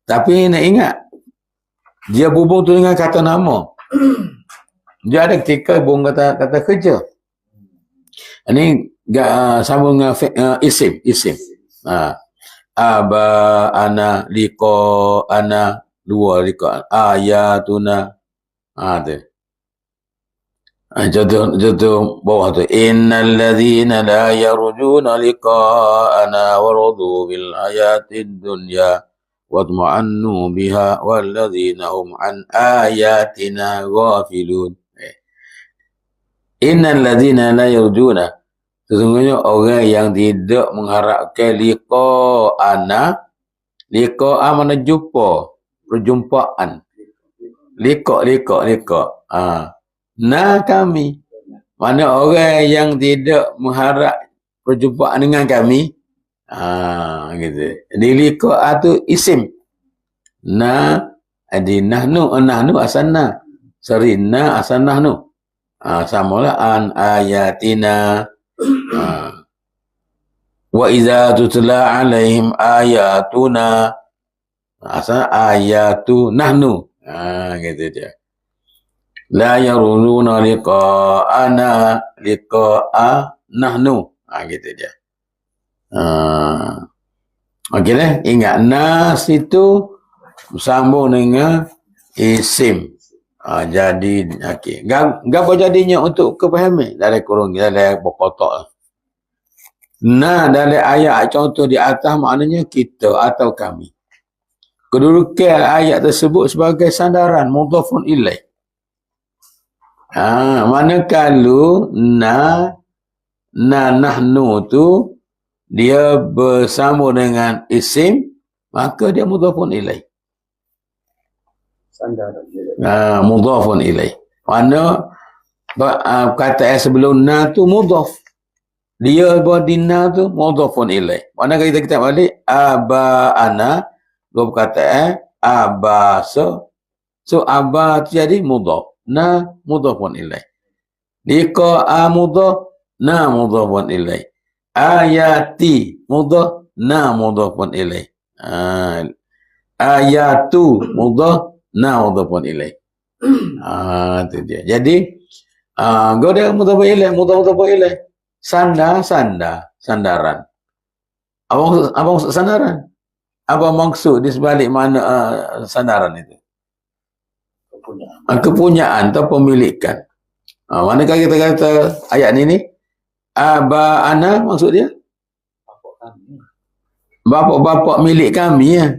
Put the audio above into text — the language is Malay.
Tapi nak ingat, dia berhubung tu dengan kata nama. Dia ada ketika berhubung kata kerja. Ini sambung dengan isim. Aba, ana, liko, ana, dua liko, ayatuna. Tu. Contoh bawah tu. Innal ladzina la yarjuna liqa'ana waradu bil hayatid dunya watma'annu biha walladzina hum an ayatina ghafilun. Innal ladzina la yarjuna, sesungguhnya orang yang tidak mengharapkan liqa'ana. Liqa'a mana jumpa, perjumpaan. Liqa. Na kami. Mana orang yang tidak mengharap perjumpaan dengan kami. Gitu. Jadi liqa' tu isim. Na adi nahnu asanna. Sarina asannahnu. Samalah an ayatina. Wa idza tutla alaihim ayatuna. Asal ayatu nahnu. Gitu dia. La yarununa liqa'ana liqa'a nahnu. Gitu dia. Okey dah. Ingat nas itu bersambung dengan isim. Jadi okey. Gapo jadinya untuk kefahaman dari kurung dari berkotak. Nah, dari ayat contoh di atas maknanya kita atau kami. Kedudukan ayat tersebut sebagai sandaran mudhafun ilaih. Manakala nahnu tu dia bersama dengan isim, maka dia mudhafun ilaih. Mudhafun ilaih. Mana kata yang sebelum na tu mudhaf. Dia berdina tu mudhafun ilaih. Mana kita balik aba'ana, dua perkataan abasa. So aba tu jadi mudhaf. Na mudhafun ilaih. Liqa'a mudhaf, na mudhafun ilaih. Ayati mudhaf, na mudhafun ilaih. Ayatu mudhaf, na mudhafun ilaih. Itu dia. Jadi goda mudhafun ilaih. Sandaran. Apa maksud sandaran? Apa maksud di sebalik mana sandaran itu? Kepunyaan atau pemilikan. Manakah kita kata ayat ni aba'ana maksud dia? Bapa-bapa milik kami ya.